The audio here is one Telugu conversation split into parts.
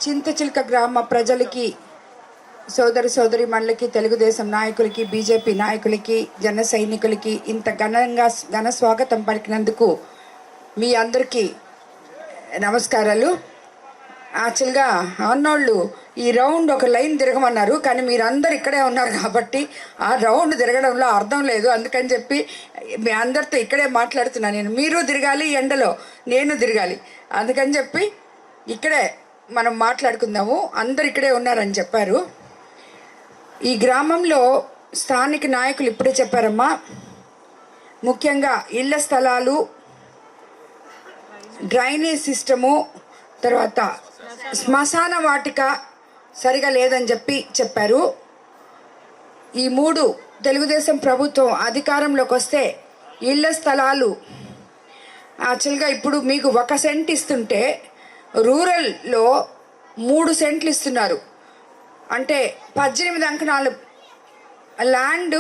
చింతచిల్క గ్రామ ప్రజలకి, సోదరి సోదరీమణులకి, తెలుగుదేశం నాయకులకి, బీజేపీ నాయకులకి, జన సైనికులకి ఇంత ఘన స్వాగతం పలికినందుకు మీ అందరికీ నమస్కారాలు. యాక్చువల్గా అన్నోళ్ళు ఈ రౌండ్ ఒక లైన్ తిరగమన్నారు, కానీ మీరందరు ఇక్కడే ఉన్నారు కాబట్టి ఆ రౌండ్ తిరగడంలో అర్థం లేదు. అందుకని చెప్పి మీ అందరితో ఇక్కడే మాట్లాడుతున్నాను. నేను మీరు తిరగాలి, ఎండలో నేను తిరగాలి, అందుకని చెప్పి ఇక్కడే మనం మాట్లాడుకుందాము. అందరు ఇక్కడే ఉన్నారని చెప్పారు. ఈ గ్రామంలో స్థానిక నాయకులు ఇప్పుడే చెప్పారమ్మా, ముఖ్యంగా ఇళ్ల స్థలాలు, డ్రైనేజ్ సిస్టము, తర్వాత శ్మశాన వాటిక సరిగా లేదని చెప్పారు. ఈ మూడు తెలుగుదేశం ప్రభుత్వం అధికారంలోకి వస్తే ఇళ్ల స్థలాలు యాక్చువల్గా ఇప్పుడు మీకు 1 సెంట్ ఇస్తుంటే రూరల్లో 3 సెంట్లు ఇస్తున్నారు. అంటే 18 అంకణాలు ల్యాండ్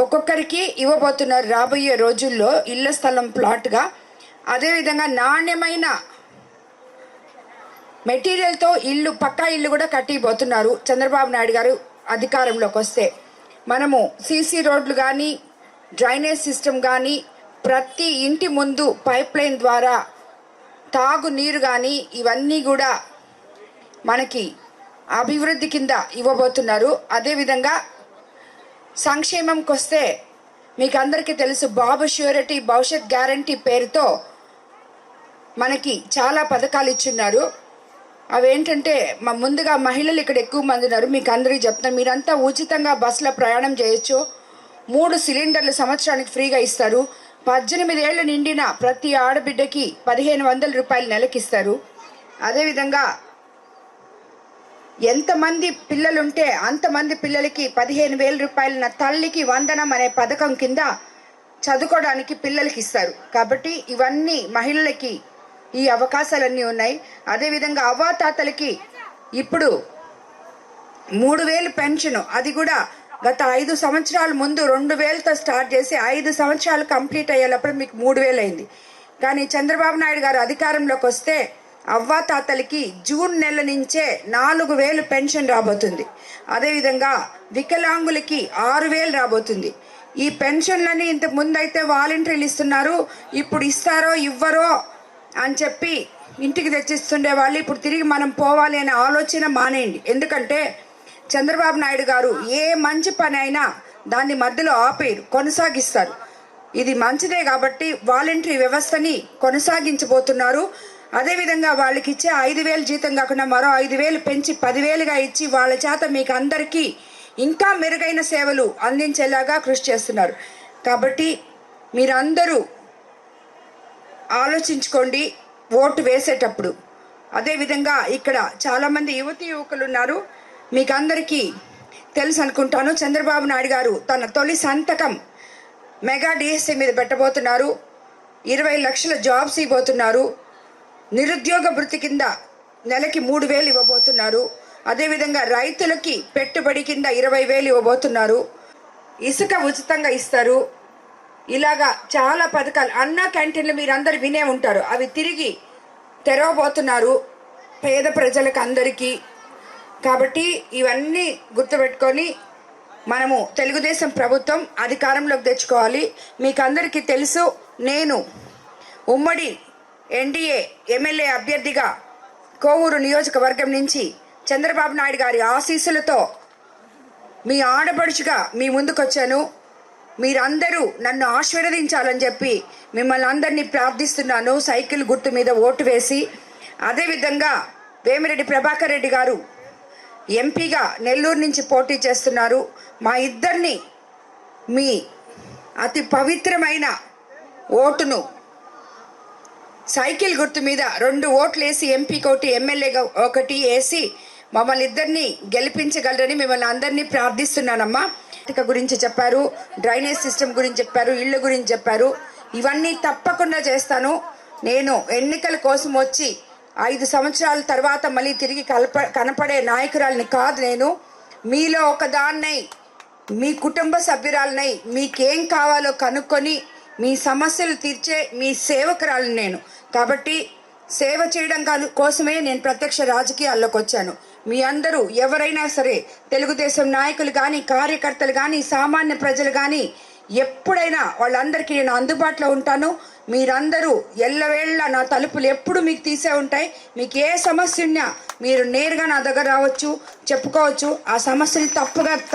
ఒక్కొక్కరికి ఇవ్వబోతున్నారు రాబోయే రోజుల్లో ఇళ్ల స్థలం ప్లాట్గా. అదేవిధంగా నాణ్యమైన మెటీరియల్తో పక్కా ఇల్లు కూడా కట్టిపోతున్నారు చంద్రబాబు నాయుడు గారు అధికారంలోకి వస్తే. మనము సీసీ రోడ్లు కానీ, డ్రైనేజ్ సిస్టమ్ కానీ, ప్రతి ఇంటి ముందు పైప్ లైన్ ద్వారా తాగు నీరు కానీ ఇవన్నీ కూడా మనకి అభివృద్ధి కింద ఇవ్వబోతున్నారు. అదేవిధంగా సంక్షేమంకి వస్తే మీకు అందరికీ తెలుసు, బాబు ష్యూరిటీ భవిష్యత్ గ్యారంటీ పేరుతో మనకి చాలా పథకాలు ఇచ్చున్నారు. అవేంటంటే ముందుగా మహిళలు ఇక్కడ ఎక్కువ మంది ఉన్నారు, మీకు అందరికీ చెప్తాను. మీరంతా ఉచితంగా బస్సులో ప్రయాణం చేయొచ్చు. 3 సిలిండర్లు సంవత్సరానికి ఫ్రీగా ఇస్తారు. 18 ఏళ్ళు నిండిన ప్రతి ఆడబిడ్డకి 1500 రూపాయలు నెలకిస్తారు. అదేవిధంగా ఎంతమంది పిల్లలుంటే అంతమంది పిల్లలకి 15,000 రూపాయల తల్లికి వందనం అనే పథకం కింద చదువుకోవడానికి పిల్లలకి ఇస్తారు. కాబట్టి ఇవన్నీ మహిళలకి ఈ అవకాశాలన్నీ ఉన్నాయి. అదేవిధంగా అవ్వాతాతలకి ఇప్పుడు 3,000 పెన్షన్, అది కూడా గత 5 సంవత్సరాల ముందు 2,000తో స్టార్ట్ చేసి 5 సంవత్సరాలు కంప్లీట్ అయ్యేటప్పుడు మీకు 3,000 అయింది. కానీ చంద్రబాబు నాయుడు గారు అధికారంలోకి వస్తే అవ్వాతాతలకి జూన్ నెల నుంచే 4,000 పెన్షన్ రాబోతుంది. అదేవిధంగా వికలాంగులకి 6,000 రాబోతుంది. ఈ పెన్షన్లని ఇంతకు ముందు అయితే వాలంటీర్లు ఇస్తున్నారు, ఇప్పుడు ఇస్తారో ఇవ్వరో అని చెప్పి ఇంటికి తెచ్చిస్తుండే వాళ్ళు. ఇప్పుడు తిరిగి మనం పోవాలి అనే ఆలోచన మానేయండి. ఎందుకంటే చంద్రబాబు నాయుడు గారు ఏ మంచి పని అయినా దాన్ని మధ్యలో ఆపేరు, కొనసాగిస్తారు. ఇది మంచిదే కాబట్టి వాలంటరీ వ్యవస్థని కొనసాగించబోతున్నారు. అదేవిధంగా వాళ్ళకి ఇచ్చే 5,000 జీతం కాకుండా మరో 5,000 పెంచి 10,000గా ఇచ్చి వాళ్ళ చేత మీకు అందరికీ ఇంకా మెరుగైన సేవలు అందించేలాగా కృషి చేస్తున్నారు. కాబట్టి మీరందరూ ఆలోచించుకోండి ఓటు వేసేటప్పుడు. అదేవిధంగా ఇక్కడ చాలామంది యువకులు ఉన్నారు, మీకు అందరికీ తెలుసు అనుకుంటాను. చంద్రబాబు నాయుడు గారు తన తొలి సంతకం మెగా డిఎస్సీ మీద పెట్టబోతున్నారు. 20 లక్షల జాబ్స్ ఇవ్వబోతున్నారు. నిరుద్యోగ భృతి కింద నెలకి 3,000 ఇవ్వబోతున్నారు. అదేవిధంగా రైతులకి పెట్టుబడి కింద 20,000 ఇవ్వబోతున్నారు. ఇసుక ఉచితంగా ఇస్తారు. ఇలాగా చాలా పథకాలు. అన్న క్యాంటీన్లు మీరందరూ వినే ఉంటారు, అవి తిరిగి తెరవబోతున్నారు పేద ప్రజలకు అందరికీ. కాబట్టి ఇవన్నీ గుర్తుపెట్టుకొని మనము తెలుగుదేశం ప్రభుత్వం అధికారంలోకి తెచ్చుకోవాలి. మీకు అందరికీ తెలుసు, నేను ఉమ్మడి ఎన్డీఏ ఎమ్మెల్యే అభ్యర్థిగా కోవూరు నియోజకవర్గం నుంచి చంద్రబాబు నాయుడు గారి ఆశీస్సులతో మీ ఆడపడుచుగా మీ ముందుకు వచ్చాను. మీరందరూ నన్ను ఆశీర్వదించాలని చెప్పి మిమ్మల్ని అందరినీ ప్రార్థిస్తున్నాను, సైకిల్ గుర్తు మీద ఓటు వేసి. అదేవిధంగా వేమిరెడ్డి ప్రభాకర్ రెడ్డి గారు ఎంపీగా నెల్లూరు నుంచి పోటీ చేస్తున్నారు. మా ఇద్దరిని మీ అతి పవిత్రమైన ఓటును సైకిల్ గుర్తు మీద 2 ఓట్లు వేసి, ఎంపీకి ఒకటి, ఎమ్మెల్యేగా ఒకటి వేసి మమ్మల్ని ఇద్దరిని గెలిపించగలరని మిమ్మల్ని అందరినీ ప్రార్థిస్తున్నానమ్మా. గురించి చెప్పారు, డ్రైనేజ్ సిస్టమ్ గురించి చెప్పారు, ఇళ్ళ గురించి చెప్పారు. ఇవన్నీ తప్పకుండా చేస్తాను. నేను ఎన్నికల కోసం వచ్చి 5 సంవత్సరాల తర్వాత మళ్ళీ తిరిగి కనపడే నాయకురాలని కాదు. నేను మీలో ఒకదాన్నై, మీ కుటుంబ సభ్యురాలనై, మీకేం కావాలో కనుక్కొని మీ సమస్యలు తీర్చే మీ సేవకురాలను నేను. కాబట్టి సేవ చేయడం కోసమే నేను ప్రత్యక్ష రాజకీయాల్లోకి వచ్చాను. మీ అందరూ ఎవరైనా సరే, తెలుగుదేశం నాయకులు కానీ, కార్యకర్తలు కానీ, సామాన్య ప్రజలు కానీ, ఎప్పుడైనా వాళ్ళందరికీ నేను అందుబాటులో ఉంటాను. మీరందరూ ఎల్లవేళ్ళ నా తలుపులు ఎప్పుడు మీకు తీసే ఉంటాయి. మీకు ఏ సమస్య ఉన్నా మీరు నేరుగా నా దగ్గర రావచ్చు, చెప్పుకోవచ్చు. ఆ సమస్యని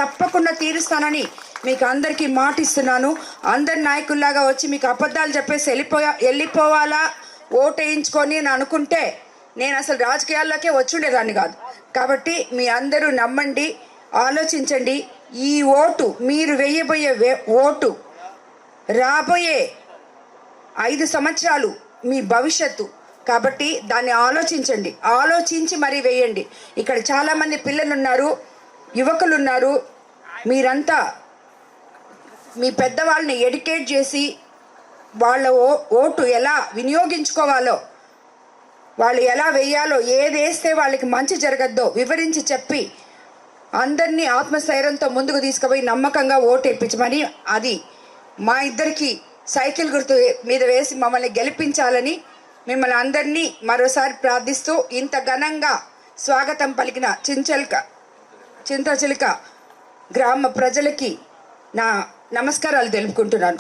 తప్పకుండా తీరుస్తానని మీకు అందరికీ మాట ఇస్తున్నాను. అందరి నాయకుల్లాగా వచ్చి మీకు అబద్ధాలు చెప్పేసి వెళ్ళిపోవాలా, ఓటు వేయించుకొని అని అనుకుంటే నేను అసలు రాజకీయాల్లోకే వచ్చుండేదాన్ని కాదు. కాబట్టి మీ అందరూ నమ్మండి, ఆలోచించండి. ఈ ఓటు, మీరు వేయబోయే ఓటు రాబోయే 5 సంవత్సరాలు మీ భవిష్యత్తు. కాబట్టి దాన్ని ఆలోచించండి, ఆలోచించి మరీ వేయండి. ఇక్కడ చాలామంది పిల్లలు ఉన్నారు, యువకులు ఉన్నారు. మీరంతా మీ పెద్దవాళ్ళని ఎడ్యుకేట్ చేసి వాళ్ళ ఓటు ఎలా వినియోగించుకోవాలో, వాళ్ళు ఎలా వేయాలో, ఏది వేస్తే వాళ్ళకి మంచి జరగద్దో వివరించి చెప్పి అందరినీ ఆత్మస్థైర్యంతో ముందుకు తీసుకుపోయి నమ్మకంగా ఓటు వేయించమని, అది మా ఇద్దరికి సైకిల్ గుర్తు మీద వేసి మమ్మల్ని గెలిపించాలని మిమ్మల్ని అందరినీ మరోసారి ప్రార్థిస్తూ ఇంత ఘనంగా స్వాగతం పలికిన చింతచిలుక గ్రామ ప్రజలకి నా నమస్కారాలు తెలుపుకుంటున్నాను.